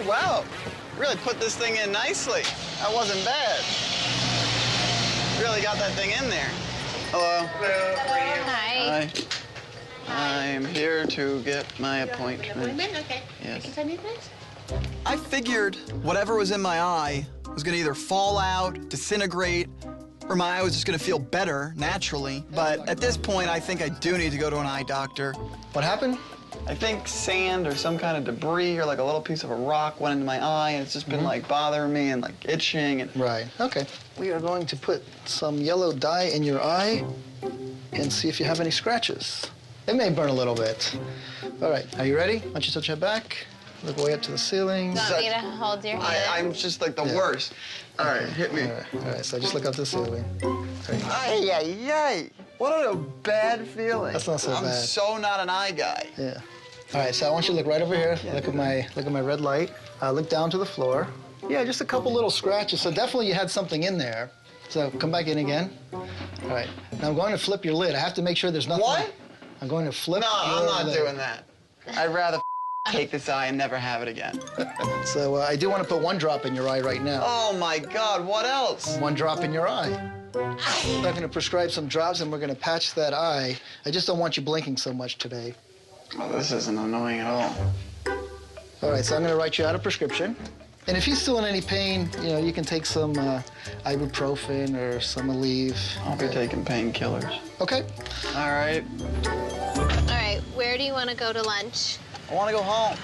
Wow. Really put this thing in nicely. That wasn't bad. Really got that thing in there. Hello. Hello. Hi. Hi. I'm here to get my appointment. Okay. Yes. Can tell me, please? I figured whatever was in my eye was gonna either fall out, disintegrate, or my eye was just gonna feel better naturally. But at this point, I think I do need to go to an eye doctor. What happened? I think sand or some kind of debris or like a little piece of a rock went into my eye, and it's just been like bothering me and like itching. And Right, okay. We are going to put some yellow dye in your eye and see if you have any scratches. It may burn a little bit. All right, are you ready? Why don't you touch your back? Look way up to the ceiling. Do you want me to hold your hand? I'm just like the worst. All right, hit me. All right, so just look up to the ceiling. Ay, ay, ay. What a bad feeling. That's not so I'm bad. so not an eye guy. Yeah. All right, so I want you to look right over here. Look at my red light. Look down to the floor. Yeah, just a couple little scratches. So definitely you had something in there. So come back in again. All right. Now I'm going to flip your lid. I have to make sure there's nothing. What? I'm going to flip No, your I'm not lid. doing that. I'd rather take this eye and never have it again. So I do want to put one drop in your eye right now. Oh my God, what else? One drop in your eye. I'm going to prescribe some drops and we're going to patch that eye. I just don't want you blinking so much today. Oh, this isn't annoying at all. All right, so I'm going to write you out a prescription. And if you're still in any pain, you know, you can take some ibuprofen or some Aleve. I'll be taking painkillers. Okay. All right. All right, where do you want to go to lunch? I want to go home.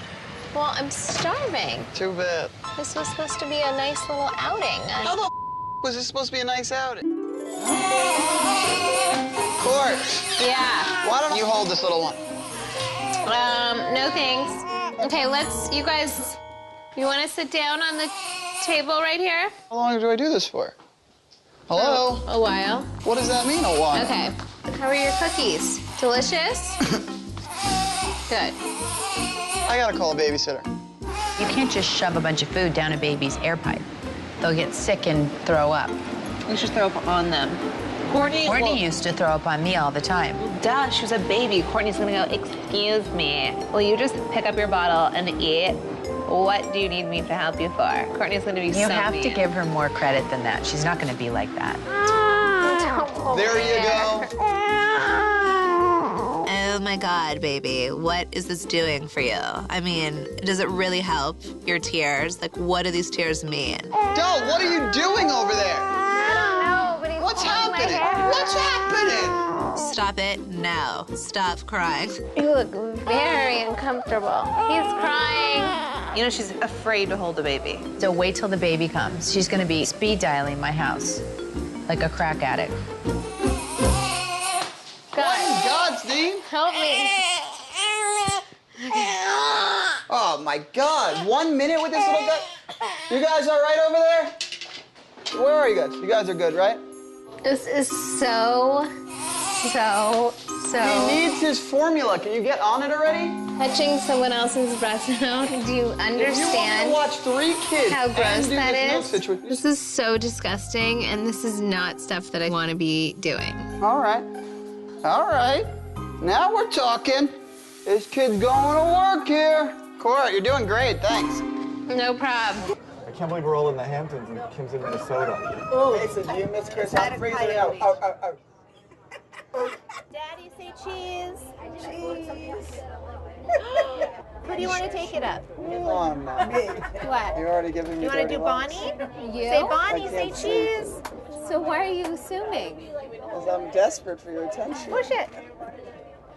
Well, I'm starving. Too bad. This was supposed to be a nice little outing. How the was this supposed to be a nice outing? Kourt, Yeah. why don't you hold this little one? No thanks. Okay, you guys, you want to sit down on the table right here? How long do I do this for? Hello? A while. What does that mean, a while? Okay. How are your cookies? Delicious? Good. I gotta call a babysitter. You can't just shove a bunch of food down a baby's air pipe. They'll get sick and throw up. You should throw up on them. Kourtney used to throw up on me all the time. Duh, she was a baby. Kourtney's gonna go, excuse me. Will you just pick up your bottle and eat? What do you need me to help you for? Kourtney's gonna be so You have to mean. give her more credit than that. She's not gonna be like that. There you go. Oh my God, baby, what is this doing for you? I mean, does it really help your tears? Like, what do these tears mean? Doe, what are you doing over there? I don't know, but he's What's holding happening? my hair. What's happening? Stop it, no. Stop crying. You look very uncomfortable. He's crying. You know, she's afraid to hold a baby. So wait till the baby comes. She's gonna be speed dialing my house like a crack addict. What in God's name? Help me. Oh my God, 1 minute with this little guy? You guys all right over there? Where are you guys? You guys are good, right? This is so He needs his formula. Can you get on it already? touching someone else's breast now. Do you If you want to understand watch 3 kids how gross and do that this milk is? situation. This is so disgusting, and this is not stuff that I want to be doing. All right. All right. Now we're talking. This kid's going to work here. Kourt, you're doing great, thanks. No problem. I can't believe we're all in the Hamptons and Kim's in Minnesota. Oh, Mason, do you miss Kris? I'm freezing out. Daddy, say cheese. Cheese. Who do you want to take it up? Come on now. What? You're already giving me You want to dirty do looks. Bonnie? You? Say Bonnie, I say can't see. cheese. So why are you assuming? Because I'm desperate for your attention. Push it.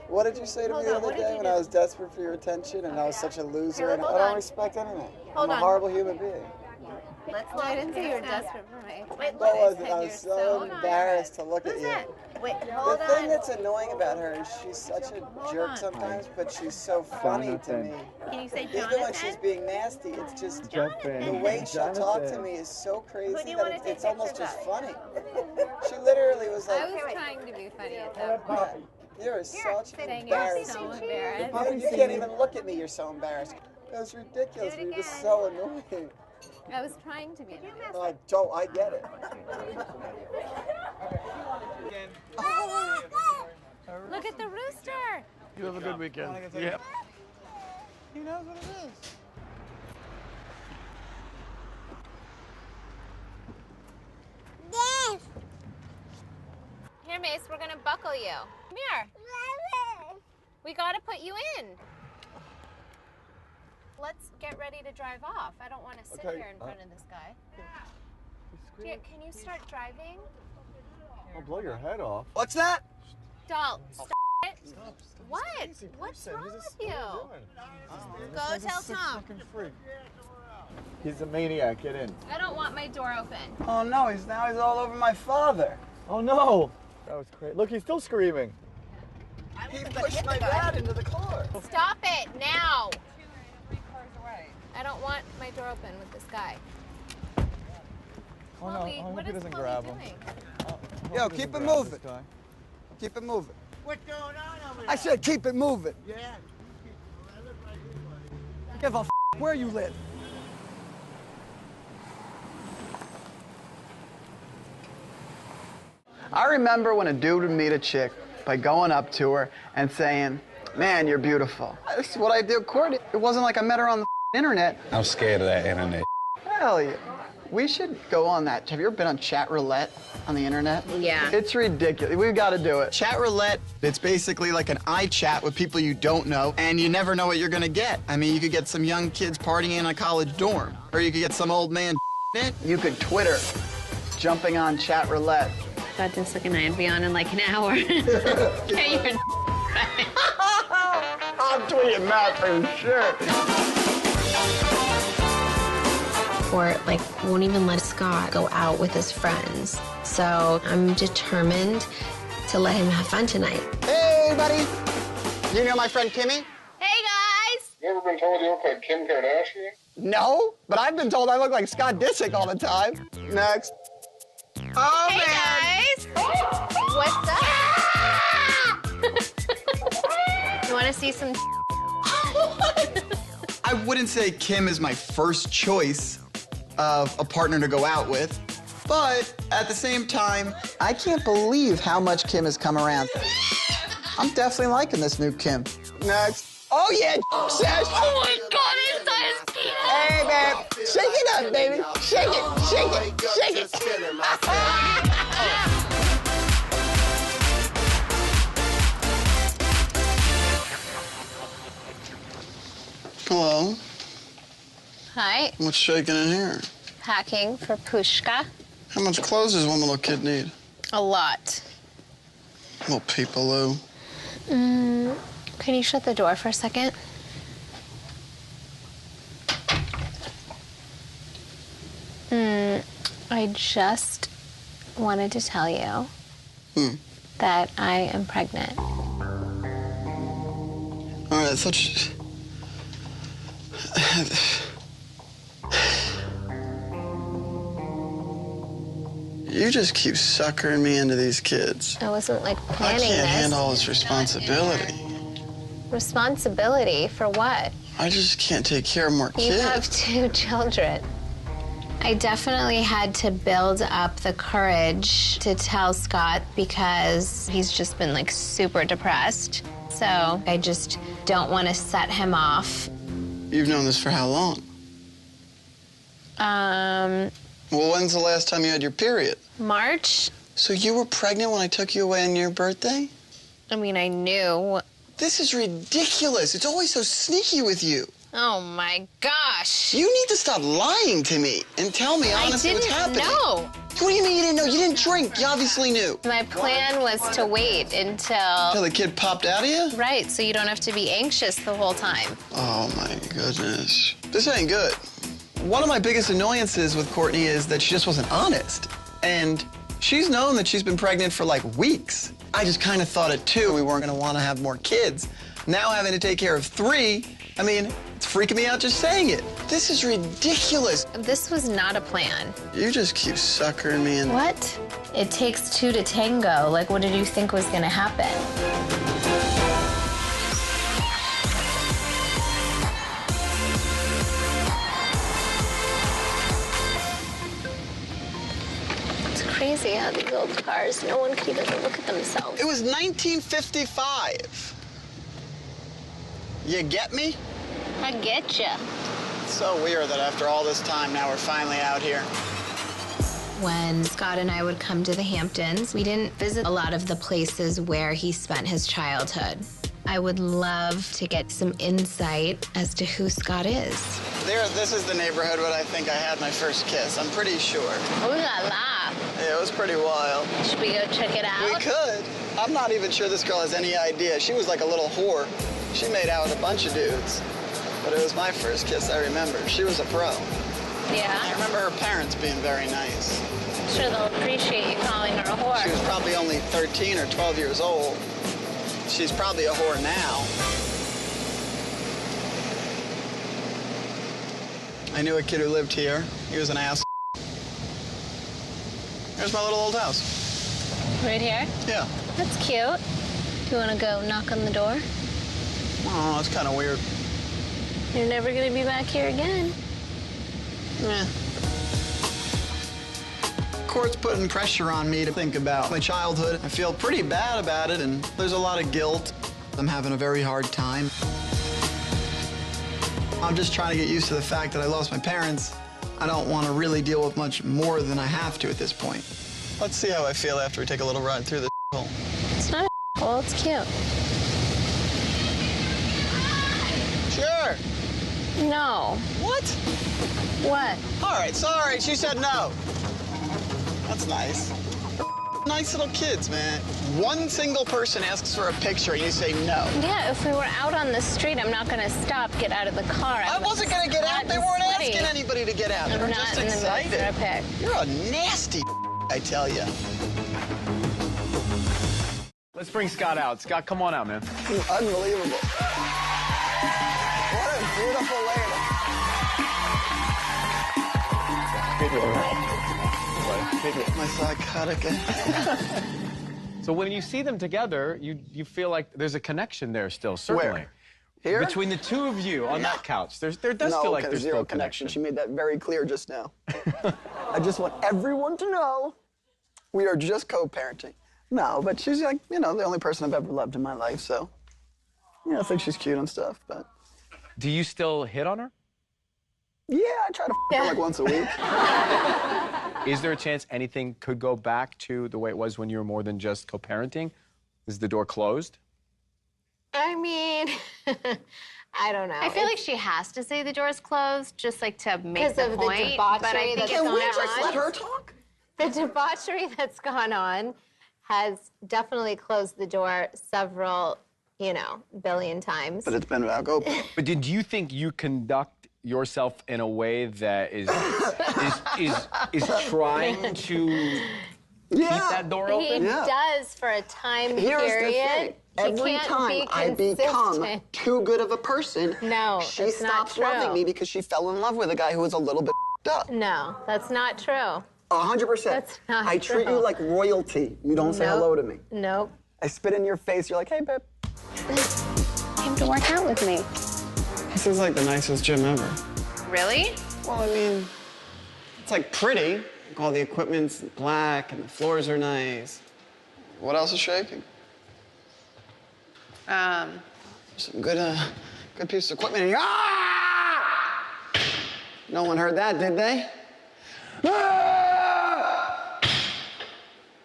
What did you say to me the other day when I was desperate for your attention and I was such a loser and I hold don't on. respect anything? Hold I'm a on. horrible human being. Let's I didn't say you were desperate for me. Wait, No, I look. wasn't. I was so embarrassed to look at Who's you. that? Wait, The hold thing on. that's annoying about her is she's such a jerk on. sometimes, but she's so funny to me. Can you say Even when she's Jonathan? being nasty, it's just Jonathan. the way she'll talk to me is so Who do crazy you that wanna it's, take it's almost pictures just of? funny. She literally was I like, was trying to be funny at that point. yeah, you're such an Saying you're embarrassing. so embarrassed. You can't even look at me, you're so embarrassed. That was ridiculous. Do it It was again. so annoying. I was trying to be nice. I get it. Look at the rooster. You have a good weekend. Yep. He knows what it is. Mace, we're gonna buckle you. Come here. We gotta put you in. Let's get ready to drive off. I don't want to sit here in front of this guy. Can you start driving? I'll blow your head off. What's that? Doll, stop it. What? What's wrong with you? Go tell Tom. He's a maniac. Get in. I don't want my door open. Oh no, he's all over my father. Oh no! That was crazy. Look, he's still screaming. He pushed my dad into the car. Stop it now. I don't want my door open with this guy. Oh no, Khloe, I hope what he is doesn't Khloe grab him. doing? Yo, keep it moving. Keep it moving. What's going on over there? I said keep it moving. Yeah. Give a f where you live. I remember when a dude would meet a chick by going up to her and saying, man, you're beautiful. This is what I did with Kourtney. It wasn't like I met her on the internet. I'm scared of that internet. Hell yeah. We should go on that. Have you ever been on chat roulette on the internet? Yeah. It's ridiculous. We've got to do it. Chat roulette, it's basically like an iChat with people you don't know, and you never know what you're going to get. I mean, you could get some young kids partying in a college dorm, or you could get some old man it. You could Twitter jumping on chat roulette. God, this second I'd be on in like an hour. Yeah, you're I'm tweeting that for sure. Kourt, like, won't even let Scott go out with his friends. So I'm determined to let him have fun tonight. Hey, buddy. You know my friend Kimmy? Hey, guys. You ever been told you look like Kim Kardashian? No, but I've been told I look like Scott Disick all the time. Next. Oh, Hey, man. guys. What's up? You want to see some? I wouldn't say Kim is my first choice of a partner to go out with, but at the same time, I can't believe how much Kim has come around. I'm definitely liking this new Kim. Next. Oh, yeah, says. Oh, my God, it's so cute. Hey, babe. Shake it up, baby. Shake it, shake it, shake it. Hello. Hi. What's shaking in here? Packing for Pushka. How much clothes does one little kid need? A lot. Little peepaloo. Can you shut the door for a second? I just wanted to tell you that I am pregnant. All right, such. You just keep suckering me into these kids. I wasn't like I planning can't this. handle all this responsibility. Responsibility for what? I just can't take care of more You kids. have 2 children. I definitely had to build up the courage to tell Scott because he's just been like super depressed. So I just don't want to set him off. You've known this for how long? Well, when's the last time you had your period? March. So you were pregnant when I took you away on your birthday? I mean, I knew. This is ridiculous. It's always so sneaky with you. Oh my gosh. You need to stop lying to me and tell me honestly what's happening. I didn't know. What do you mean you didn't know? You didn't drink. You obviously knew. My plan was to wait until the kid popped out of you? Right, so you don't have to be anxious the whole time. Oh my goodness. This ain't good. One of my biggest annoyances with Kourtney is that she just wasn't honest. And she's known that she's been pregnant for like weeks. I just kind of thought it too. We weren't gonna want to have more kids. Now having to take care of 3, I mean, it's freaking me out just saying it. This is ridiculous. This was not a plan. You just keep suckering me in. What? It takes 2 to tango. Like, what did you think was gonna happen? It's crazy how these old cars, no one can even look at themselves. It was 1955. You get me? I get ya. It's so weird that after all this time, now we're finally out here. when Scott and I would come to the Hamptons. We didn't visit a lot of the places where he spent his childhood. I would love to get some insight as to who Scott is. This is the neighborhood where I think I had my first kiss. I'm pretty sure. Ooh la la. Yeah, it was pretty wild. Should we go check it out? We could. I'm not even sure this girl has any idea. She was like a little whore. She made out with a bunch of dudes. But it was my first kiss, I remember. She was a pro. Yeah? I remember her parents being very nice. I'm sure they'll appreciate you calling her a whore. She was probably only 13 or 12 years old. She's probably a whore now. I knew a kid who lived here. He was an ass. There's my little old house. Right here? Yeah. That's cute. Do you want to go knock on the door? Oh, that's kind of weird. You're never going to be back here again. Yeah. Kourt's putting pressure on me to think about my childhood. I feel pretty bad about it, and there's a lot of guilt. I'm having a very hard time. I'm just trying to get used to the fact that I lost my parents. I don't want to really deal with much more than I have to at this point. Let's see how I feel after we take a little ride through this hole. It's not a hole, it's cute. Sure. No. What? What? All right, sorry, she said no. That's nice. Nice little kids, man. One single person asks for a picture and you say no. Yeah, if we were out on the street, I'm not going to stop, get out of the car. I wasn't going to get out. They weren't asking anybody to get out. They were just excited. You're a nasty I tell you. Let's bring Scott out. Scott, come on out, man. Unbelievable. What a beautiful lady. My psychotic. So when you see them together, you feel like there's a connection there still, certainly. Where? Here? Between the two of you on that couch. There does feel like there's zero still connection. She made that very clear just now. I just want everyone to know we are just co-parenting. No, but she's like, you know, the only person I've ever loved in my life, so. Yeah, I think she's cute and stuff, but. Do you still hit on her? Yeah, I try to her like once a week. Is there a chance anything could go back to the way it was when you were more than just co-parenting? Is the door closed? I mean, I don't know. I feel like she has to say the door's closed, just like to make the point. The debauchery that's Can we gone just on. let her talk? The debauchery that's gone on has definitely closed the door several, billion times. But it's been about go. But did you think you conduct yourself in a way that is trying to keep that door open? He does for a time period. Every time I become too good of a person, she stops loving me because she fell in love with a guy who was a little bit up. No, that's not true. 100%. That's not I treat you like royalty. You don't say hello to me. Nope. I spit in your face. You're like, hey, babe. Came to work out with me. This is like the nicest gym ever. Really? Well, I mean, it's like pretty. All the equipment's black and the floors are nice. What else is shaking? Some good piece of equipment in here. Ah! No one heard that, did they? Ah!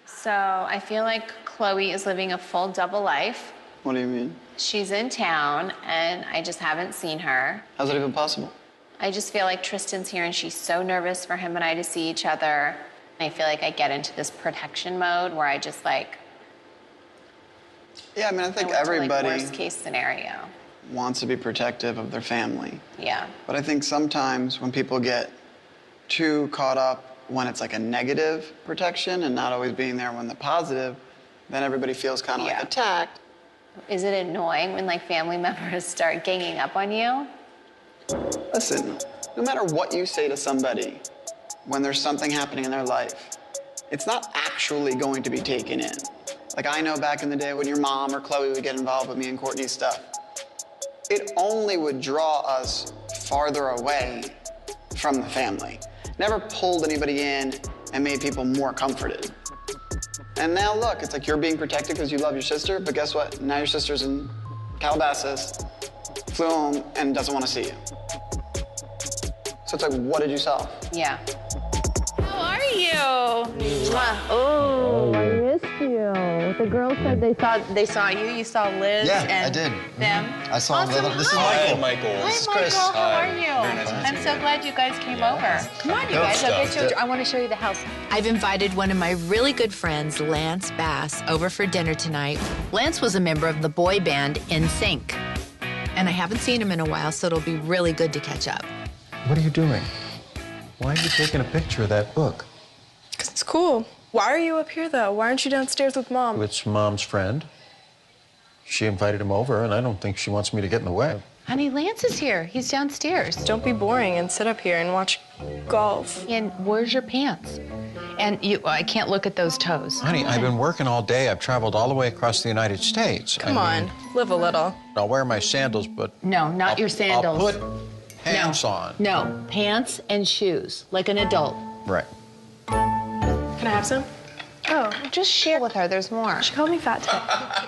So I feel like Khloe is living a full double life. What do you mean? She's in town, and I just haven't seen her. How's that even possible? I just feel like Tristan's here, and she's so nervous for him and I to see each other. I feel like I get into this protection mode where I just Yeah, I mean, I think I went to, everybody worst case scenario. wants to be protective of their family. Yeah. But I think sometimes when people get too caught up when it's like a negative protection and not always being there when the positive, then everybody feels kind of like attacked. Is it annoying when family members start ganging up on you? Listen, no matter what you say to somebody when there's something happening in their life, it's not actually going to be taken in. Like I know back in the day when your mom or Khloe would get involved with me and Kourtney's stuff, it only would draw us farther away from the family. Never pulled anybody in and made people more comforted. And now look, it's like you're being protected because you love your sister, but guess what? Now your sister's in Calabasas, flew home, and doesn't want to see you. So it's like, what did you solve? Yeah. How are you? Oh, I missed you. The girls said they saw you. You saw Liz and I did. them. I saw Awesome. This is Hi. Michael. Hi, This is Michael. Kris. How are you? Very nice to meet I'm you. so glad you guys came over. Come on, you guys. I'll get you. I want to show you the house. I've invited one of my really good friends, Lance Bass, over for dinner tonight. Lance was a member of the boy band NSYNC, and I haven't seen him in a while, so it'll be really good to catch up. What are you doing? Why are you taking a picture of that book? Because it's cool. Why are you up here, though? Why aren't you downstairs with Mom? It's Mom's friend. She invited him over, and I don't think she wants me to get in the way. Honey, Lance is here. He's downstairs. Don't be boring and sit up here and watch golf. And where's your pants? And I can't look at those toes. Honey, I've been working all day. I've traveled all the way across the United States. Come on, live a little. I'll wear my sandals, but... No, not your sandals. I'll put pants on. No, pants and shoes, like an adult. Right. Can I have some? Oh, just share with her. There's more. She called me fat today.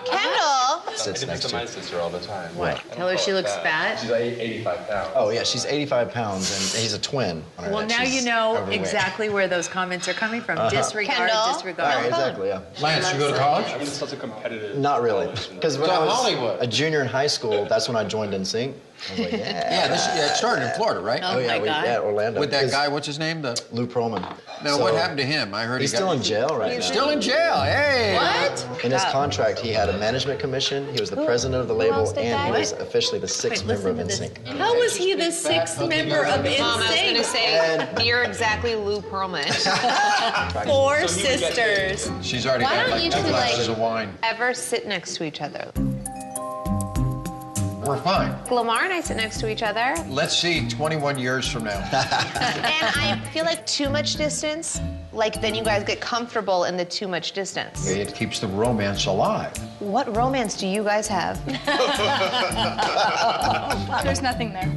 Kendall! Sits next to my sister all the time. What? Tell her she looks fat? She's like 85 pounds. Oh, yeah, she's 85 pounds, and he's a twin. Well, now you know exactly where those comments are coming from. Disregard, Kendall. disregard. Right, exactly, yeah. Lance, you go to college? I'm just such a competitive. Not really. Because when I was Hollywood. a junior in high school, that's when I joined NSYNC. I was like, Yeah, it started in Florida, right? Oh, my God. Yeah, Orlando. With that Because guy, what's his name? Lou Pearlman. Now, what happened to him? I heard he's he got... still in jail right now. Still in jail, hey! What? In his contract, he had a management commission, he was the president of the label, and he was officially the sixth member of NSYNC. How was he the sixth member of NSYNC? Mom, I was going to say, you're exactly Lou Pearlman. 4 sisters. She's already Why got don't like you 2 two, glasses of wine. ever sit next to each other? We're fine. Lamar and I sit next to each other. Let's see 21 years from now. And I feel like too much distance, like then you guys get comfortable in the too much distance. It keeps the romance alive. What romance do you guys have? There's nothing there.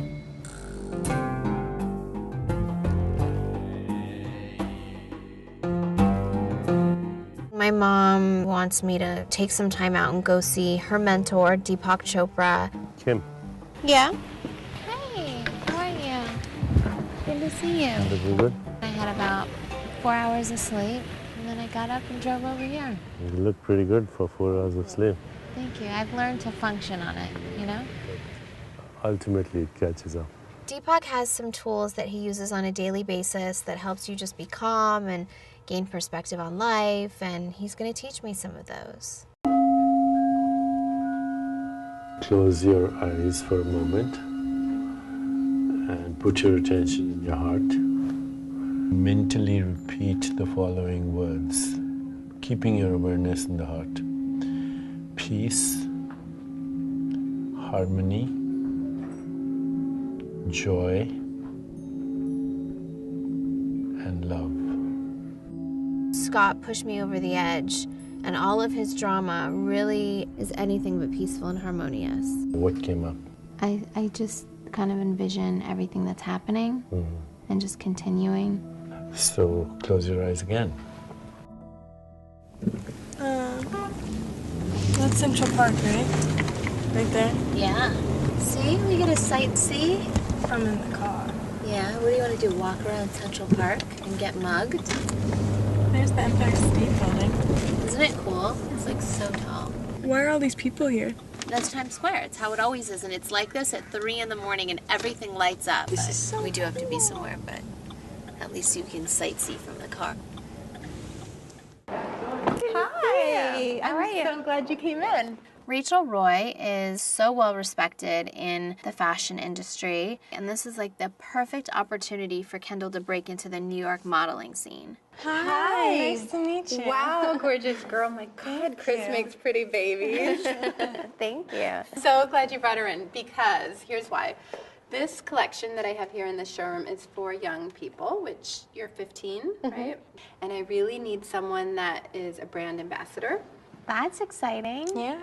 My mom wants me to take some time out and go see her mentor, Deepak Chopra. Kim. Yeah? Hey, how are you? Good to see you. Everything good? I had about 4 hours of sleep, and then I got up and drove over here. You look pretty good for 4 hours of sleep. Thank you. I've learned to function on it, you know? Ultimately, it catches up. Deepak has some tools that he uses on a daily basis that helps you just be calm and gain perspective on life, and he's going to teach me some of those. Close your eyes for a moment and put your attention in your heart. Mentally repeat the following words, keeping your awareness in the heart. Peace, harmony, joy, and love. Scott pushed me over the edge, and all of his drama really is anything but peaceful and harmonious. What came up? I just kind of envision everything that's happening and just continuing. So close your eyes again. That's Central Park, right? Right there? Yeah. See, we get a sightsee. I'm in the car. Yeah, what do you want to do, walk around Central Park and get mugged? There's the Empire State Building. Isn't it cool? It's like so tall. Why are all these people here? That's Times Square. It's how it always is, and it's like this at 3 in the morning and everything lights up. This is so we do have to be somewhere, but at least you can sightsee from the car. Hi. I'm so glad you came in. Rachel Roy is so well respected in the fashion industry, and this is like the perfect opportunity for Kendall to break into the New York modeling scene. Hi. Nice to meet you. Wow, gorgeous girl. My God, Kris makes pretty babies. Thank you. So glad you brought her in because here's why. This collection that I have here in the showroom is for young people, which you're 15, right? And I really need someone that is a brand ambassador. That's exciting. Yeah.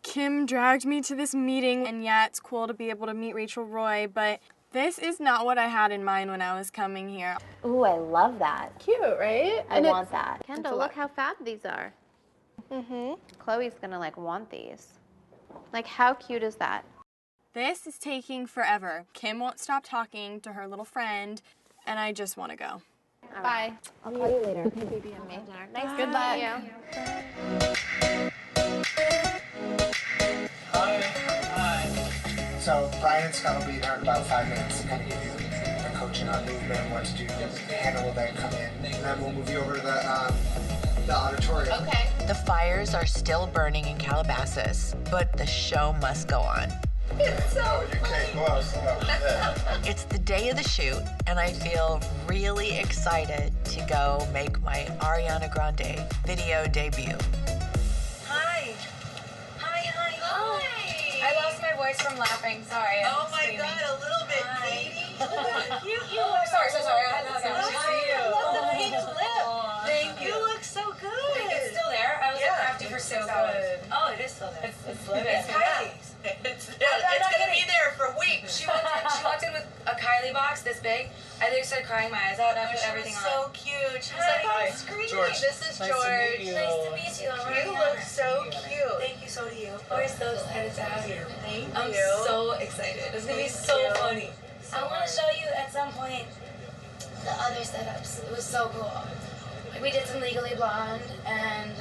Kim dragged me to this meeting, and yeah, it's cool to be able to meet Rachel Roy, but this is not what I had in mind when I was coming here. Ooh, I love that. Cute, right? I want that. Kendall, look how fab these are. Chloe's gonna like want these. Like, how cute is that? This is taking forever. Kim won't stop talking to her little friend, and I just want to go. Bye. I'll call you later. Okay, baby, I'm making dinner. Nice Good to luck. meet you. Hi. So Brian and Scott will be there in about 5 minutes to kind of give you the coaching on movement, what to do, handle event, come in, and then we'll move you over to the auditorium. Okay. The fires are still burning in Calabasas, but the show must go on. It's so It's the day of the shoot, and I feel really excited to go make my Ariana Grande video debut. Hi. I lost my voice from laughing. Sorry. Oh my God, a little bit, Katie. Look how cute you look. Sorry. I had to see you. I love the pink lip. Thank you. You look so good. It's still there. I was active for 6 hours. Oh, it is still there. It's Kylie's. It's gonna be there for weeks. She walked in with a Kylie box this big. I literally started crying my eyes out and I put everything on. So cute. She was like on screen. George. This is Nice to George. meet you. Nice to meet you. You look so cute. Thank you, so do you. We're so excited to have you. Thank I'm you. so excited. It's gonna be so funny. I want to show you at some point the other setups. It was so cool. We did some Legally Blonde and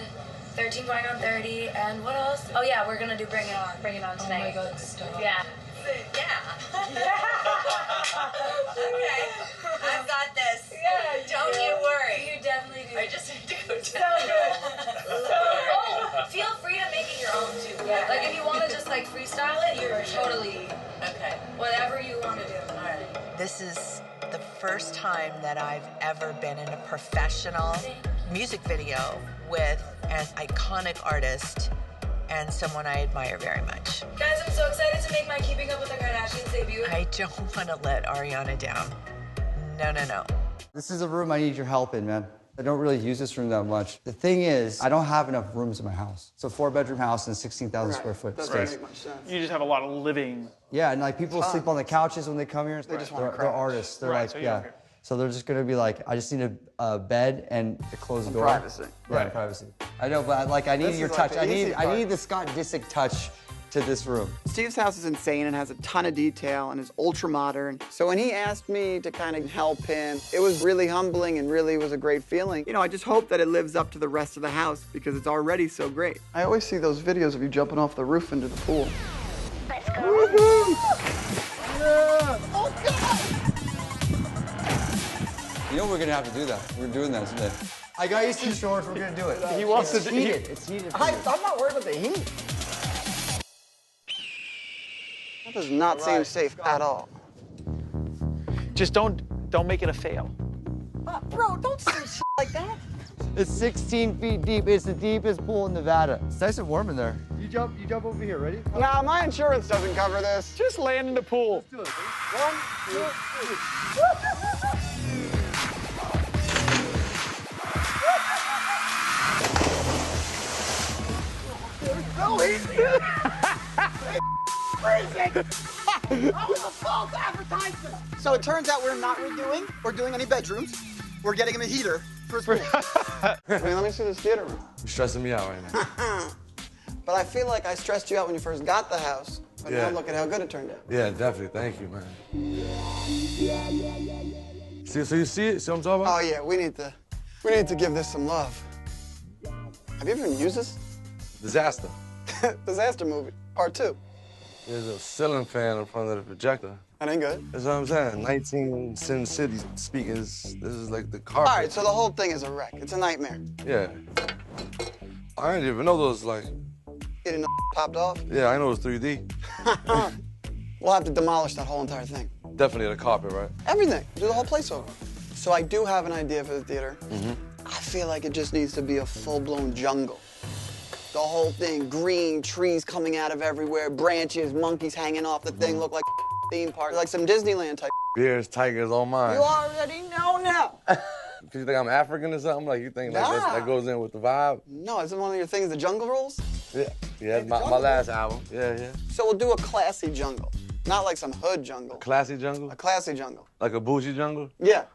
13 going on 30, and what else? Oh yeah, we're gonna do Bring It On tonight. Oh my God, stop. Yeah. Okay, I've got this. Yeah, Don't you worry. You definitely do. I just need to go So good. Oh, feel free to make it your own too. Yeah. Like if you want to just like freestyle it, you're totally Okay. whatever you want to do. All right. This is the first time that I've ever been in a professional music video with an iconic artist and someone I admire very much. Guys, I'm so excited to make my Keeping Up with the Kardashians debut. I don't want to let Ariana down. No. This is a room I need your help in, man. I don't really use this room that much. The thing is, I don't have enough rooms in my house. It's a 4-bedroom house and 16,000 square foot space. You just have a lot of living. Yeah, and like people sleep on the couches when they come here. They just they're, want to they're crash. artists. They're Right, like, so you yeah. don't care. So they're just gonna be like, I just need a bed and to close the door. Privacy. Yeah, Right. privacy. I know, but like I need This your is like touch. the I easy part. need the Scott Disick touch to this room. Steve's house is insane and has a ton of detail and is ultra modern. So when he asked me to kind of help him, it was really humbling and really was a great feeling. You know, I just hope that it lives up to the rest of the house because it's already so great. I always see those videos of you jumping off the roof into the pool. Let's go. Woohoo! Yeah! Oh God! You know we're gonna have to do that. We're doing that today. I got you some shorts. We're gonna do it. He wants it's to. heated. It's heated. For you. I'm not worried about the heat. That does not seem safe at all. Just don't make it a fail. Bro, don't say shit like that. It's 16 feet deep. It's the deepest pool in Nevada. It's nice and warm in there. You jump over here. Ready? Nah, my insurance doesn't cover this. Just land in the pool. Let's do it. 1, 2, 3. No, he's freezing. That was a false advertisement. So it turns out we're not redoing or doing any bedrooms. We're getting him a heater for his pool. Wait, let me see this theater room. You're stressing me out right now. But I feel like I stressed you out when you first got the house. But Yeah. now look at how good it turned out. Yeah, definitely. Thank you, man. See, so you see it? See what I'm talking about? Oh yeah, we need to give this some love. Have you ever even used this? Disaster. Disaster movie, part 2. There's a ceiling fan in front of the projector. That ain't good. That's what I'm saying. 19 Sin City speakers. This is like the carpet. All right, so the whole thing is a wreck. It's a nightmare. Yeah. I didn't even know those, like... You didn't know popped off? Yeah, I know it was 3D. We'll have to demolish that whole entire thing. Definitely the carpet, right? Everything. Do the whole place over. So I do have an idea for the theater. Mm-hmm. I feel like it just needs to be a full-blown jungle. The whole thing, green, trees coming out of everywhere, branches, monkeys hanging off the thing, look like theme park, like some Disneyland type. Bears, tigers, all mine. You already know now. Cause you think I'm African or something? Like you think like that goes in with the vibe? No, isn't one of your things the jungle rules? Yeah, my last album. Yeah. So we'll do a classy jungle. Not like some hood jungle. Classy jungle? A classy jungle. Like a bougie jungle? Yeah.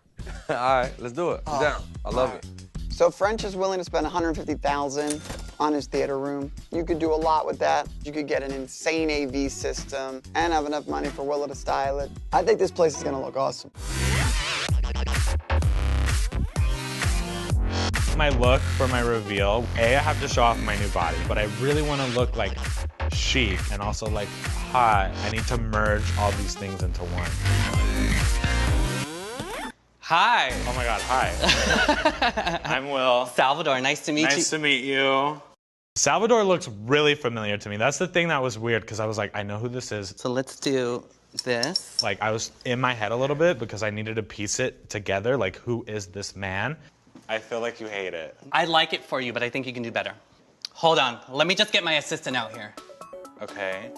All right, let's do it. I'm down. I love it. So French is willing to spend $150,000 on his theater room. You could do a lot with that. You could get an insane AV system and have enough money for Willa to style it. I think this place is gonna look awesome. my look for my reveal. A, I have to show off my new body, but I really want to look like chic and also like hot. I need to merge all these things into one. Hi. Oh my God, hi. I'm Will. Salvador, nice to meet you. Nice to meet you. Salvador looks really familiar to me. That's the thing that was weird, because I was like, I know who this is. So let's do this. Like, I was in my head a little bit because I needed to piece it together. Like, who is this man? I feel like you hate it. I like it for you, but I think you can do better. Hold on. Let me just get my assistant out here. Okay.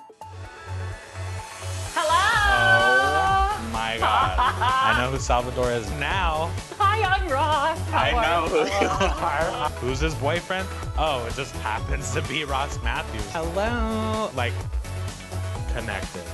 Hello! Oh my God. I know who Salvador is now. Hi, I'm Ross. I know who you are. Who's his boyfriend? Oh, it just happens to be Ross Matthews. Hello. Like, connected.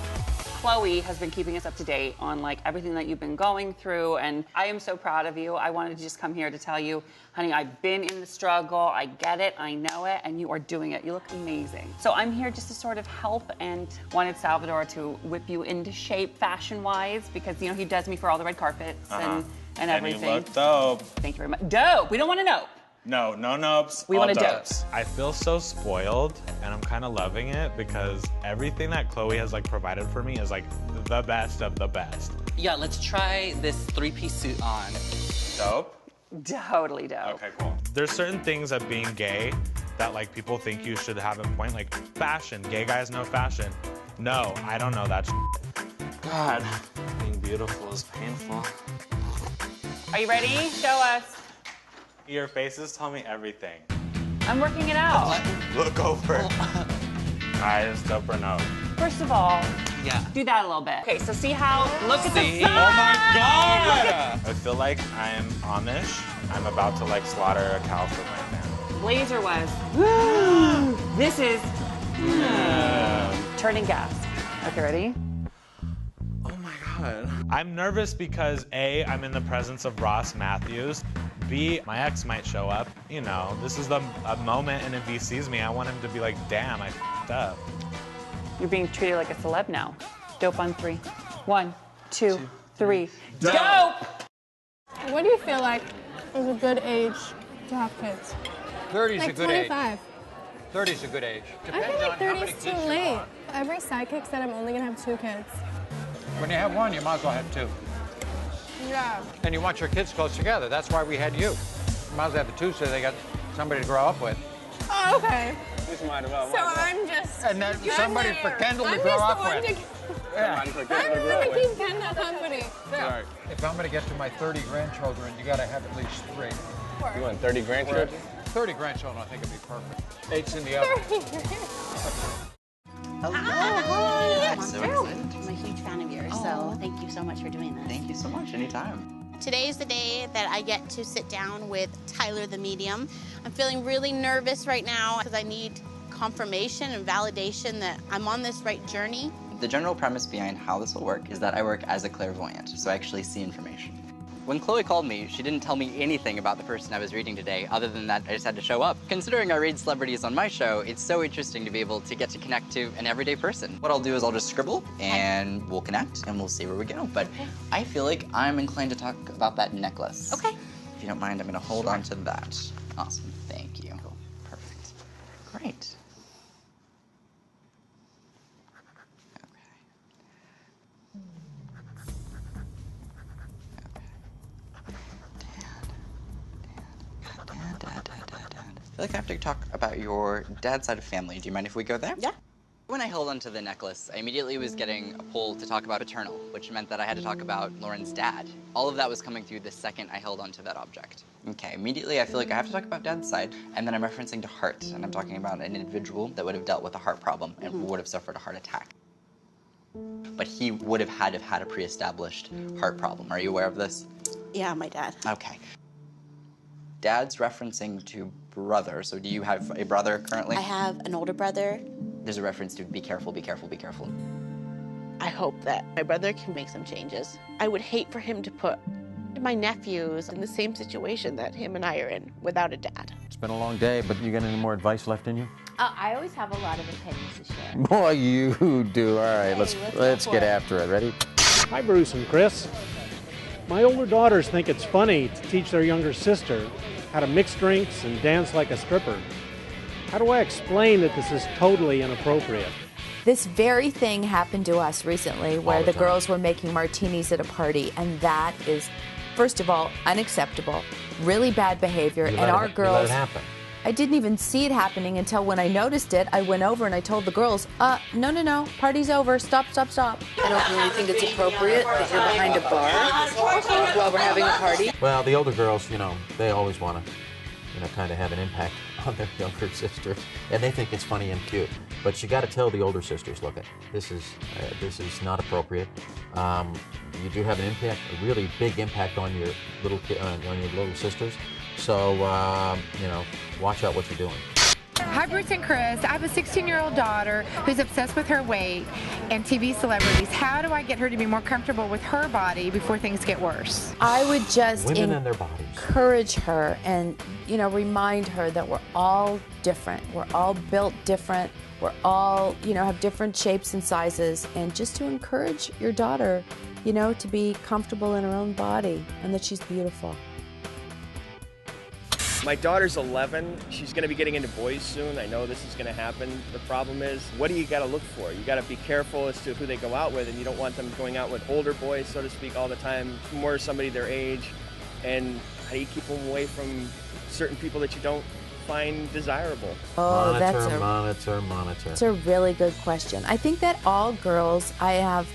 Khloe has been keeping us up to date on like everything that you've been going through, and I am so proud of you. I wanted to just come here to tell you, honey, I've been in the struggle, I get it, I know it, and you are doing it. You look amazing. So I'm here just to sort of help, and wanted Salvador to whip you into shape fashion-wise, because you know he does me for all the red carpets and everything. And you look dope. Thank you very much. Dope. We don't want to know. No, no nopes. We want a dope. I feel so spoiled, and I'm kind of loving it because everything that Khloe has like provided for me is like the best of the best. Yeah, let's try this three-piece suit on. Dope? Totally dope. Okay, cool. There's certain things of being gay that like people think you should have in point, like fashion. Gay guys know fashion. No, I don't know that. God, being beautiful is painful. Are you ready? Show us. Your faces tell me everything. I'm working it out. Look over. Eyes, dope or no? First of all, yeah, do that a little bit. Okay, so see how, look at the Oh sun. my God! I feel like I'm Amish. I'm about to like slaughter a cow for my family. Blazer was, this is turning gas. Okay, ready? Oh my God. I'm nervous because A, I'm in the presence of Ross Matthews. B, my ex might show up. You know, this is a moment, and if he sees me, I want him to be like, damn, I f***ed up. You're being treated like a celeb now. Dope on 3. 1, 2, 3. Dope! What do you feel like is a good age to have kids? 30's like a good 25. age. 30's a good age. I Depends feel like on how 30 many is too kids you late. want. Every sidekick said I'm only gonna have 2 kids. When you have one, you might as well have 2. Yeah. And you want your kids close together. That's why we had you. You might as well have the 2 so they got somebody to grow up with. Oh, okay. So I'm just. And then somebody for Kendall to I'm grow just up the one with. Yeah. I'm gonna keep Kendall company. Yeah. If I'm gonna get to my 30 grandchildren, you gotta have at least 3. You want 30 grandchildren? 30 grandchildren, I think would be perfect. 8's in the oven. Hi. I'm so excited. I'm a huge fan of yours, so thank you so much for doing this. Thank you so much. Anytime. Today is the day that I get to sit down with Tyler the medium. I'm feeling really nervous right now because I need confirmation and validation that I'm on this right journey. The general premise behind how this will work is that I work as a clairvoyant, so I actually see information. When Khloe called me, she didn't tell me anything about the person I was reading today, other than that I just had to show up. Considering I read celebrities on my show, it's so interesting to be able to get to connect to an everyday person. What I'll do is I'll just scribble, and we'll connect, and we'll see where we go. But I feel like I'm inclined to talk about that necklace. Okay. If you don't mind, I'm gonna hold on to that. Awesome, thank you. Cool. Perfect. Great. I feel like I have to talk about your dad's side of family. Do you mind if we go there? Yeah. When I held onto the necklace, I immediately was getting a pull to talk about paternal, which meant that I had to talk about Lauren's dad. All of that was coming through the second I held onto that object. Okay, immediately I feel like I have to talk about dad's side, and then I'm referencing to heart, and I'm talking about an individual that would have dealt with a heart problem and would have suffered a heart attack. But he would have had a pre-established heart problem. Are you aware of this? Yeah, my dad. Okay. Dad's referencing to brother, so do you have a brother currently? I have an older brother. There's a reference to be careful, be careful, be careful. I hope that my brother can make some changes. I would hate for him to put my nephews in the same situation that him and I are in without a dad. It's been a long day, but you got any more advice left in you? I always have a lot of opinions to share. Boy, you do. All right, Hey, let's let's go get for it. after it. Ready? Hi, Bruce and Kris. My older daughters think it's funny to teach their younger sister how to mix drinks and dance like a stripper. How do I explain that this is totally inappropriate? This very thing happened to us recently where the girls were making martinis at a party, and that is, first of all, unacceptable, really bad behavior, and our girls... You let it happen. I didn't even see it happening until when I noticed it, I went over and I told the girls, no, party's over, stop. I don't really think it's appropriate that you're behind a bar while we're having a party. Well, the older girls, you know, they always want to, you know, kind of have an impact on their younger sisters, and they think it's funny and cute. But you got to tell the older sisters, look, this is not appropriate. You do have an impact, a really big impact on your little sisters. So you know, watch out what you're doing. Hi, Bruce and Kris. I have a 16-year-old daughter who's obsessed with her weight and TV celebrities. How do I get her to be more comfortable with her body before things get worse? I would just Women and their bodies. Encourage her and, you know, remind her that we're all different. We're all built different. We're all, you know, have different shapes and sizes. And just to encourage your daughter, you know, to be comfortable in her own body and that she's beautiful. My daughter's 11. She's going to be getting into boys soon. I know this is going to happen. The problem is, what do you got to look for? You got to be careful as to who they go out with, and you don't want them going out with older boys, so to speak, all the time, more somebody their age. And how do you keep them away from certain people that you don't find desirable? Oh, Monitor. It's a really good question. I think that all girls, I have,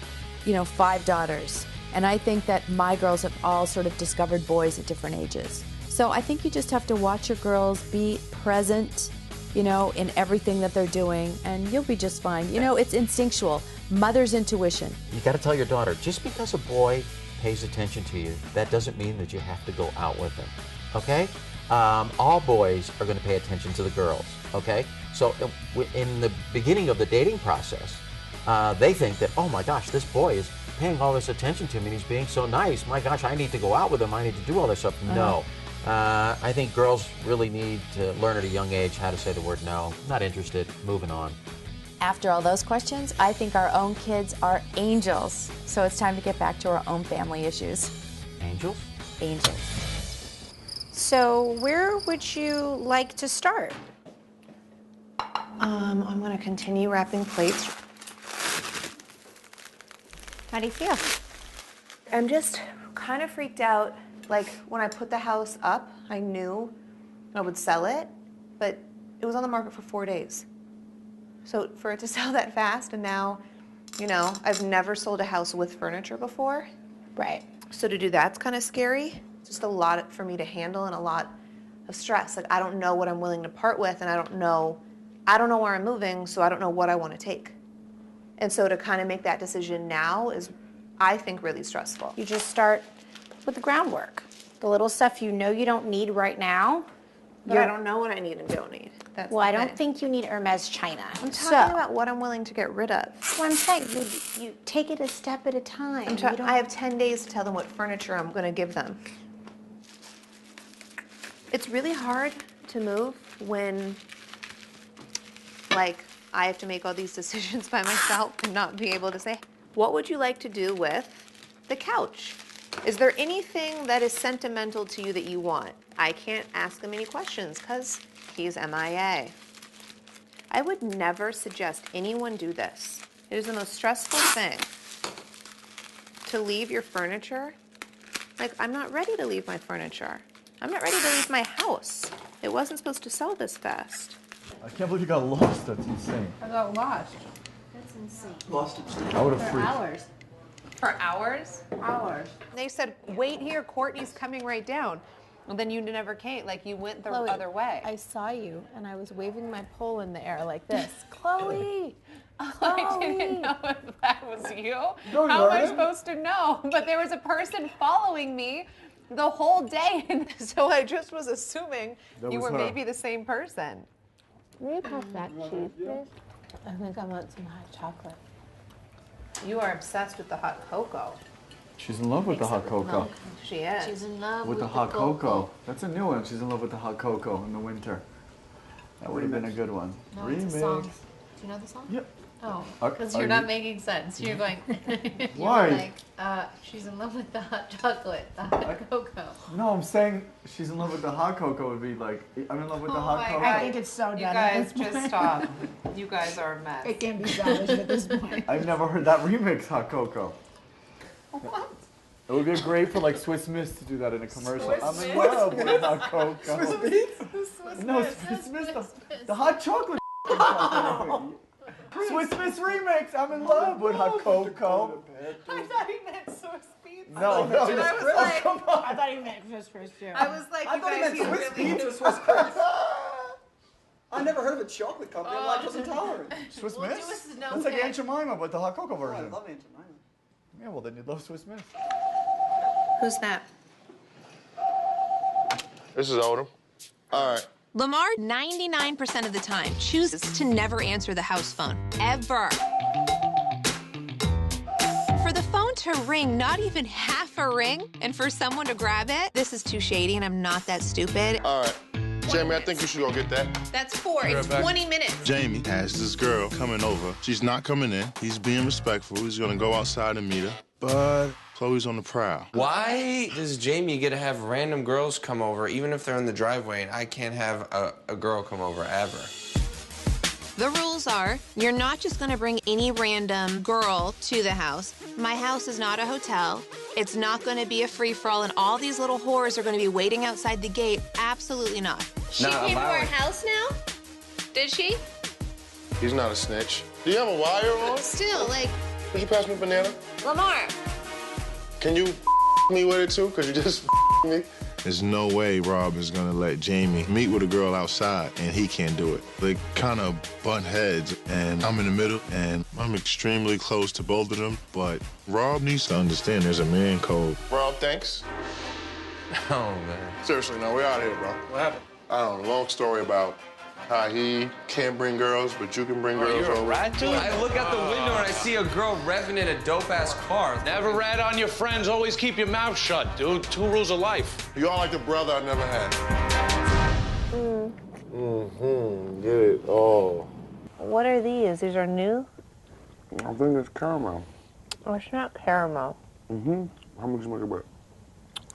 you know, 5 daughters, and I think that my girls have all sort of discovered boys at different ages. So I think you just have to watch your girls, be present, you know, in everything that they're doing, and you'll be just fine. You know, it's instinctual. Mother's intuition. You got to tell your daughter, just because a boy pays attention to you, that doesn't mean that you have to go out with him, okay? All boys are going to pay attention to the girls, okay? So in the beginning of the dating process, they think that, oh my gosh, this boy is paying all this attention to me and he's being so nice. My gosh, I need to go out with him. I need to do all this stuff. No. I think girls really need to learn at a young age how to say the word no. Not interested. Moving on. After all those questions, I think our own kids are angels. So it's time to get back to our own family issues. Angels? Angels. So where would you like to start? I'm going to continue wrapping plates. How do you feel? I'm just kind of freaked out. Like, when I put the house up, I knew I would sell it, but it was on the market for 4 days. So for it to sell that fast, and now, you know, I've never sold a house with furniture before. Right. So to do that's kind of scary. It's just a lot for me to handle and a lot of stress. Like, I don't know what I'm willing to part with, and I don't know where I'm moving, so I don't know what I want to take. And so to kind of make that decision now is, I think, really stressful. You just start with the groundwork. The little stuff you know you don't need right now. But I don't know what I need and don't need. Well, I don't think you need Hermes china. I'm talking about what I'm willing to get rid of. That's what I'm saying. You take it a step at a time. I have 10 days to tell them what furniture I'm going to give them. It's really hard to move when, like, I have to make all these decisions by myself and not be able to say, what would you like to do with the couch? Is there anything that is sentimental to you that you want? I can't ask him any questions because he's MIA. I would never suggest anyone do this. It is the most stressful thing to leave your furniture. Like, I'm not ready to leave my furniture. I'm not ready to leave my house. It wasn't supposed to sell this fast. I can't believe you got lost. That's insane. I got lost. That's insane. Lost at sea. I would have freaked. Hours. For hours? Hours. They said, wait here, Kourtney's coming right down. And then you never came, like you went the Khloe, other way. I saw you and I was waving my pole in the air like this. Khloe! I didn't know if that was you. No, How am I supposed to know? But there was a person following me the whole day. And so I just was assuming That you was were her. maybe the same person. Will you pass that cheese, please? I think I want some hot chocolate. You are obsessed with the hot cocoa. She's in love with the hot cocoa. She is. She's in love With the hot cocoa. That's a new one. She's in love with the hot cocoa in the winter. That would have been a good one. No, it's a song. Do you know the song? Yep. Oh, Are- because are you're not you- making sense. You're going. Why? You're like, She's in love with the hot chocolate, the hot cocoa. No, I'm saying she's in love with the hot cocoa would be like, I'm in love with the hot cocoa. I think it's so done. You guys just stop. You guys are a mess. It can be salvaged at this point. I've never heard that remix, hot cocoa. What? It would be great for like Swiss Miss to do that in a commercial. Swiss I'm in Miss? love with hot cocoa. Swiss Beats? No, Swiss Miss. The hot chocolate. Swiss Miss remix. I'm in love with hot cocoa. I thought he meant Swiss Beats. No, no. And I was like, come on. I thought he meant Swiss Chris too. I was like, I you thought he guys meant Swiss really Beats do or Swiss Chris. I never heard of a chocolate company. I'm lactose intolerant. Swiss We'll do Miss? a snow That's like pit. Aunt Jemima, but the hot cocoa Oh, I version. love Aunt Jemima. Yeah, well then you'd love Swiss Miss. Who's that? This is Odom. All right. Lamar, 99% of the time, chooses to never answer the house phone, ever. For the phone to ring, not even half a ring, and for someone to grab it, this is too shady, and I'm not that stupid. All right. Jamie, I think you should go get that. That's 4. Be right It's back. 20 minutes. Jamie has this girl coming over. She's not coming in. He's being respectful. He's gonna go outside and meet her. But Chloe's on the prowl. Why does Jamie get to have random girls come over, even if they're in the driveway, and I can't have a girl come over ever? The rules are, you're not just gonna bring any random girl to the house. My house is not a hotel. It's not gonna be a free-for-all, and all these little whores are gonna be waiting outside the gate. Absolutely not. She Nah, came to our violent. house now? Did she? He's not a snitch. Do you have a wire on? Still, like, Could you pass me a banana? Lamar. Can you me with it too? Could you just me? There's no way Rob is gonna let Jamie meet with a girl outside and he can't do it. They kind of butt heads and I'm in the middle and I'm extremely close to both of them, but Rob needs to understand there's a man code. Rob, thanks. Oh, man. Seriously, no, we're out here, bro. What happened? I don't know, long story about how he can't bring girls, but you can bring girls You're a over. rat dude? I look out the window and I see a girl revving in a dope-ass car. Never rat on your friends. Always keep your mouth shut, dude. 2 rules of life. You all like the brother I never had. Get it. Oh. What are these? These are new? I think it's caramel. Oh, it's not caramel. How much you make a bet?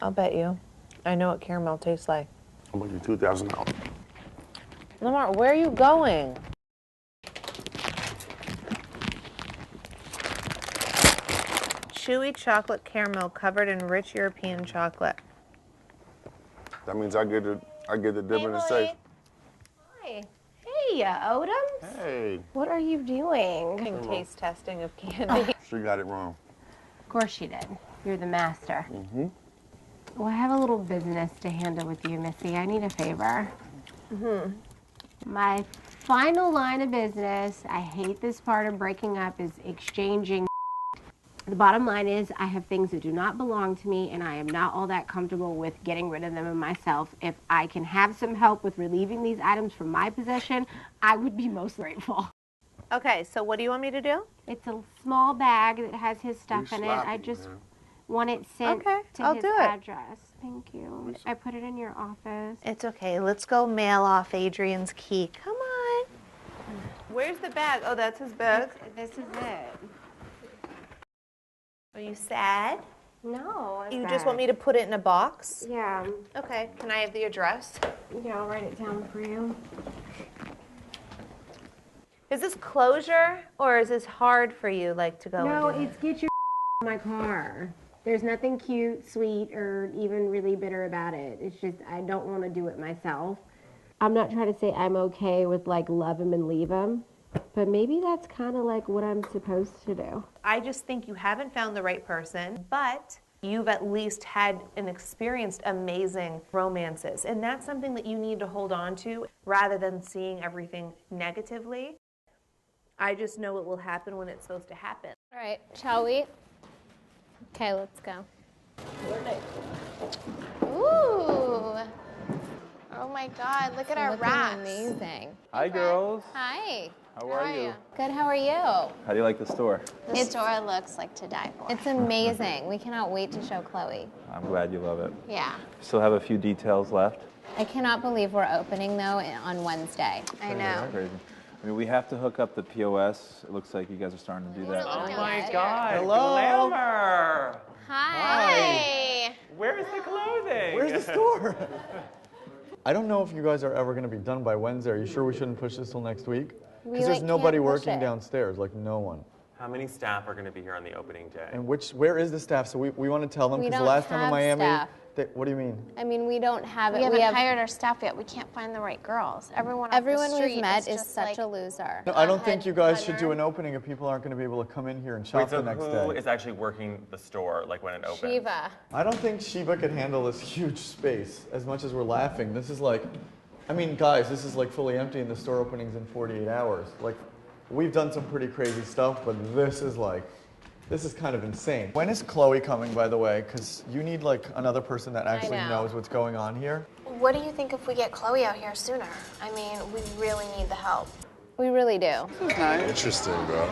I'll bet you. I know what caramel tastes like. I'll make you $2,000. Lamar, where are you going? Chewy chocolate caramel covered in rich European chocolate. That means I get the dip in the safe. Hi. Hey, Odom. Hey. What are you doing? Taste testing of candy. She got it wrong. Of course you did. You're the master. Well, I have a little business to handle with you, Missy. I need a favor. My final line of business, I hate this part of breaking up, is exchanging. The bottom line is I have things that do not belong to me, and I am not all that comfortable with getting rid of them myself. If I can have some help with relieving these items from my possession, I would be most grateful. Okay, so what do you want me to do? It's a small bag that has his stuff in it. I just want it sent to I'll his do it. address. Thank you. I put it in your office. It's okay. Let's go mail off Adrian's key. Come on. Where's the bag? Oh, that's his bag. This is it. Are you sad? No. You just want me to put it in a box? Yeah. Okay. Can I have the address? Yeah, I'll write it down for you. Is this closure or is this hard for you, like, to go? No, and do it's get your in my car. There's nothing cute, sweet, or even really bitter about it. It's just I don't want to do it myself. I'm not trying to say I'm okay with like love him and leave him, but maybe that's kind of like what I'm supposed to do. I just think you haven't found the right person, but you've at least had and experienced amazing romances, and that's something that you need to hold on to rather than seeing everything negatively. I just know it will happen when it's supposed to happen. All right, shall we? Okay, let's go. Ooh. Oh my God, look at our wraps. Amazing. Hi, girls. Hi. How are you? Good, how are you? How do you like the store? The store looks like to die for. It's amazing. We cannot wait to show Khloe. I'm glad you love it. Yeah. Still have a few details left. I cannot believe we're opening though on Wednesday. I know. Crazy. I mean, we have to hook up the POS. It looks like you guys are starting to do that. Oh my God. Hello. Hi. the store. I don't know if you guys are ever going to be done by Wednesday. Are you sure we shouldn't push this till next week? Because there's nobody working downstairs, like no one. How many staff are going to be here on the opening day? And where is the staff? So we want to tell them, because the last time in Miami, what do you mean? I mean, we don't have it. We haven't hired our staff yet. We can't find the right girls. Everyone we've met is such a loser. No, I don't think you guys should do an opening if people aren't going to be able to come in here and shop the next day. Who is actually working the store, like when it opens? Shiva. I don't think Shiva could handle this huge space. As much as we're laughing, this is like, I mean, guys, this is like fully empty, and the store opening's in 48 hours. Like, we've done some pretty crazy stuff, but this is kind of insane. When is Khloe coming, by the way? Because you need like another person that actually knows what's going on here. What do you think if we get Khloe out here sooner? I mean, we really need the help. We really do. This is nice. Interesting, bro.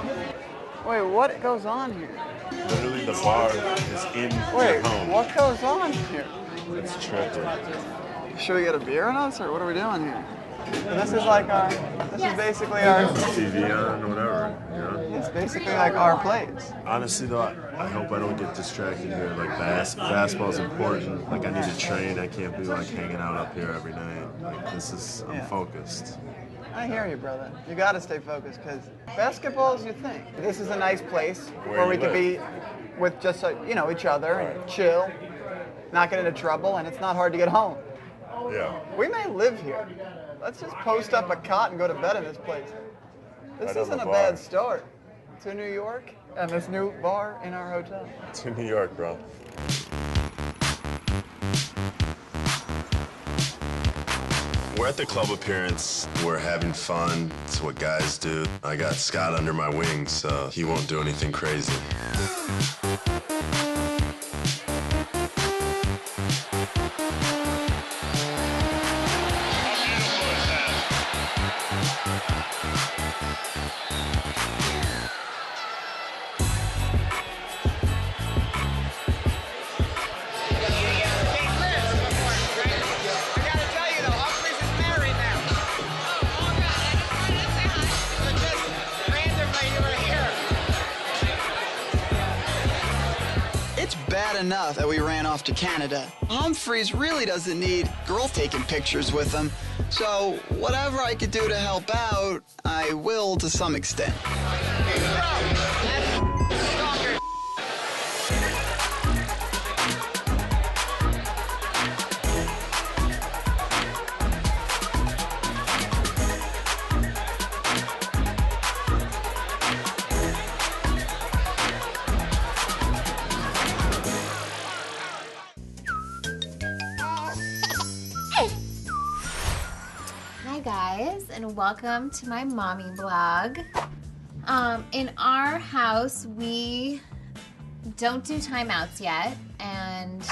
Wait, what goes on here? Literally, the bar is in your home. What goes on here? It's tripping. Should we get a beer on us, or what are we doing here? So this is like this is basically our TV on or whatever, you know? It's basically like our place. Honestly though, I hope I don't get distracted here. Like basketball's important. Like I need to train. I can't be like hanging out up here every night. Like I'm focused. I hear you, brother. You gotta stay focused, because basketball is your thing. This is a nice place where we can be with just each other and chill, not get into trouble, and it's not hard to get home. Yeah. We may live here. Let's just post up a cot and go to bed in this place. This isn't a bad start to New York and this new bar in our hotel. To New York, bro. We're at the club appearance. We're having fun. It's what guys do. I got Scott under my wing, so he won't do anything crazy. Enough that we ran off to Canada. Humphreys really doesn't need girls taking pictures with him, so whatever I could do to help out, I will to some extent. And welcome to my mommy blog. In our house, we don't do timeouts yet, and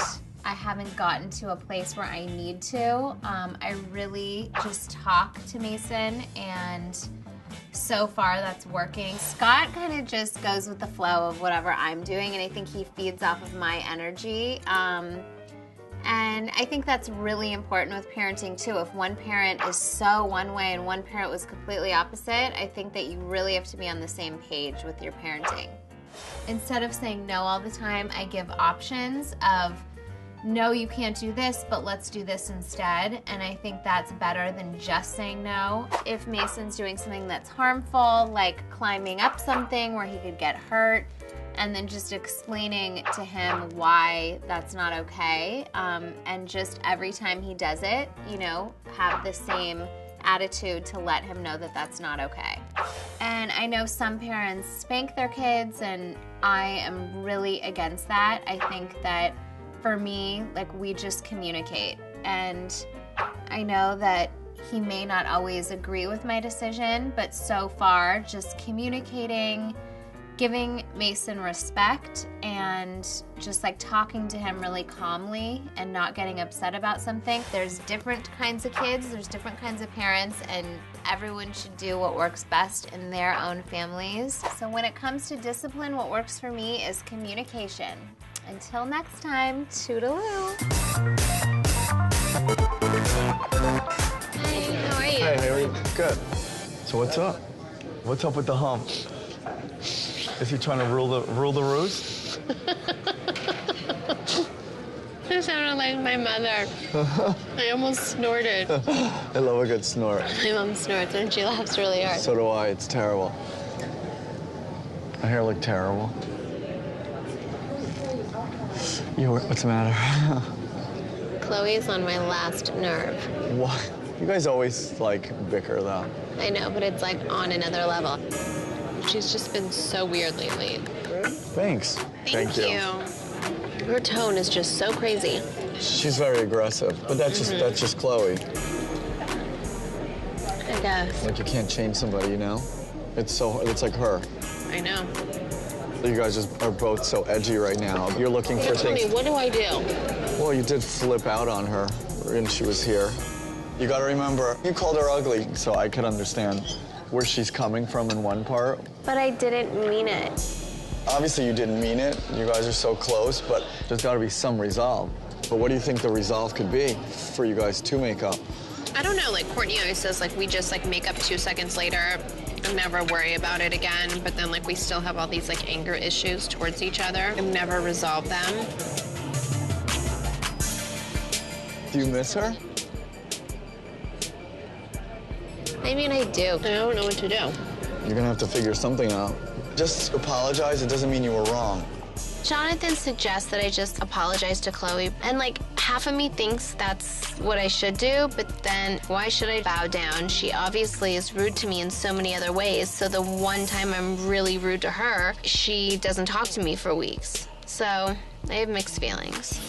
I haven't gotten to a place where I need to. I really just talk to Mason, and so far that's working. Scott kind of just goes with the flow of whatever I'm doing, and I think he feeds off of my energy. And I think that's really important with parenting too. If one parent is so one way and one parent was completely opposite, I think that you really have to be on the same page with your parenting. Instead of saying no all the time, I give options of, no, you can't do this, but let's do this instead. And I think that's better than just saying no. If Mason's doing something that's harmful, like climbing up something where he could get hurt, and then just explaining to him why that's not okay, and just every time he does it, have the same attitude to let him know that that's not okay. And I know some parents spank their kids, and I am really against that. I think that for me, we just communicate. And I know that he may not always agree with my decision, but so far, just communicating, giving Mason respect, and just talking to him really calmly and not getting upset about something. There's different kinds of kids, there's different kinds of parents, and everyone should do what works best in their own families. So when it comes to discipline, what works for me is communication. Until next time, toodaloo. Hey, how are you? Hey, how are you? Good. So what's up? What's up with the hump? Is he trying to rule the roost? sounded like my mother. I almost snorted. I love a good snort. My mom snorts and she laughs really hard. So do I. It's terrible. My hair look terrible. What's the matter? Khloe's on my last nerve. What? You guys always, like, bicker, though. I know, but it's like on another level. She's just been so weird lately. Thanks. Thank you. Her tone is just so crazy. She's very aggressive, but that's just Khloe. I guess. Like, you can't change somebody, you know? It's like her. I know. You guys just are both so edgy right now. You're looking for Tell things. me, what do I do? Well, you did flip out on her when she was here. You gotta remember, you called her ugly, so I could understand where she's coming from in one part. But I didn't mean it. Obviously, you didn't mean it. You guys are so close, but there's gotta be some resolve. But what do you think the resolve could be for you guys to make up? I don't know, like Kourtney always says, like, we just like make up 2 seconds later and never worry about it again. But then like we still have all these like anger issues towards each other and never resolve them. Do you miss her? I mean, I do. I don't know what to do. You're gonna have to figure something out. Just apologize. It doesn't mean you were wrong. Jonathan suggests that I just apologize to Khloe. And like half of me thinks that's what I should do, but then why should I bow down? She obviously is rude to me in so many other ways. So the one time I'm really rude to her, she doesn't talk to me for weeks. So I have mixed feelings.